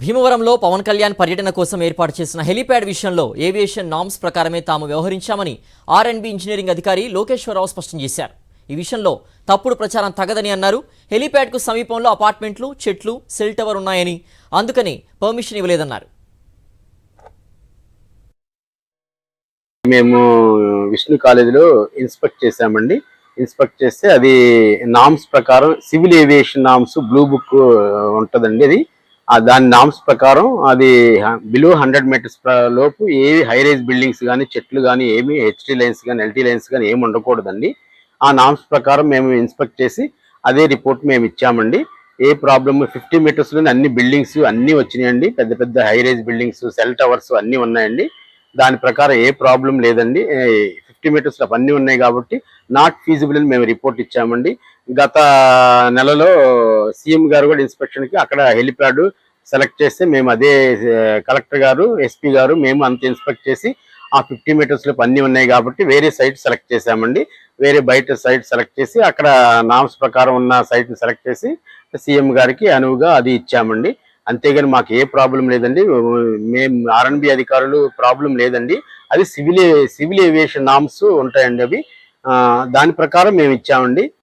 భీమవరంలో పవన్ కళ్యాణ్ పర్యటన కోసం ఏర్పాటు చేసిన హెలీప్యాడ్ విషయంలో ఏవియేషన్ నామ్స్ ప్రకారమే తాము వ్యవహరించామని ఆర్ఎండ్బి ఇంజనీరింగ్ అధికారి లోకేశ్వరరావు స్పష్టం చేశారు. ఈ విషయంలో తప్పుడు ప్రచారం తగదని అన్నారు. హెలీప్యాడ్కు సమీపంలో అపార్ట్మెంట్లు, చెట్లు, సెల్ టవర్ ఉన్నాయని, అందుకని పర్మిషన్ ఇవ్వలేదన్నారు. మేము విష్ణు కాలేజీలో ఇన్స్పెక్ట్ చేశామండి. ఇన్స్పెక్ట్ చేస్తే అది నామ్స్ ప్రకారం civil aviation norms blue book ఉంటుందండి. అది దాని నామ్స్ ప్రకారం అది బిలో 100 మీటర్స్ లోపు ఏ హై రైజ్ బిల్డింగ్స్ కానీ, చెట్లు కానీ, ఏమి హెచ్టీ లైన్స్ కానీ, ఎల్టీ లైన్స్ కానీ ఏమి ఉండకూడదండి. ఆ నామ్స్ ప్రకారం మేము ఇన్స్పెక్ట్ చేసి అదే రిపోర్ట్ మేము ఇచ్చామండి. ఏ ప్రాబ్లమ్ 50 మీటర్స్లోనే అన్ని బిల్డింగ్స్ అన్నీ వచ్చినాయండి. పెద్ద పెద్ద high rise buildings, cell towers అన్నీ ఉన్నాయండి. దాని ప్రకారం ఏ ప్రాబ్లం లేదండి. 50 మీటర్స్ అన్నీ ఉన్నాయి కాబట్టి నాట్ ఫీజిబుల్ అని మేము రిపోర్ట్ ఇచ్చామండి. గత నెలలో సీఎం గారు కూడా ఇన్స్పెక్షన్కి అక్కడ హెలిప్యాడ్ సెలెక్ట్ చేస్తే మేము అదే కలెక్టర్ గారు, ఎస్పీ గారు మేము అంత ఇన్స్పెక్ట్ చేసి ఆ 50 మీటర్స్ లోపు అన్నీ ఉన్నాయి కాబట్టి వేరే సైట్ సెలెక్ట్ చేశామండి. వేరే బయట సైట్ సెలెక్ట్ చేసి అక్కడ నామ్స్ ప్రకారం ఉన్న సైట్ని సెలెక్ట్ చేసి సీఎం గారికి అనువుగా అది ఇచ్చామండి. అంతేగాని మాకు ఏ ప్రాబ్లం లేదండి. మేము ఆర్ఎండ్బి అధికారులు ప్రాబ్లం లేదండి. అది సివిల్ ఏవియేషన్ నామ్స్ ఉంటాయండి. అవి దాని ప్రకారం మేము ఇచ్చామండి.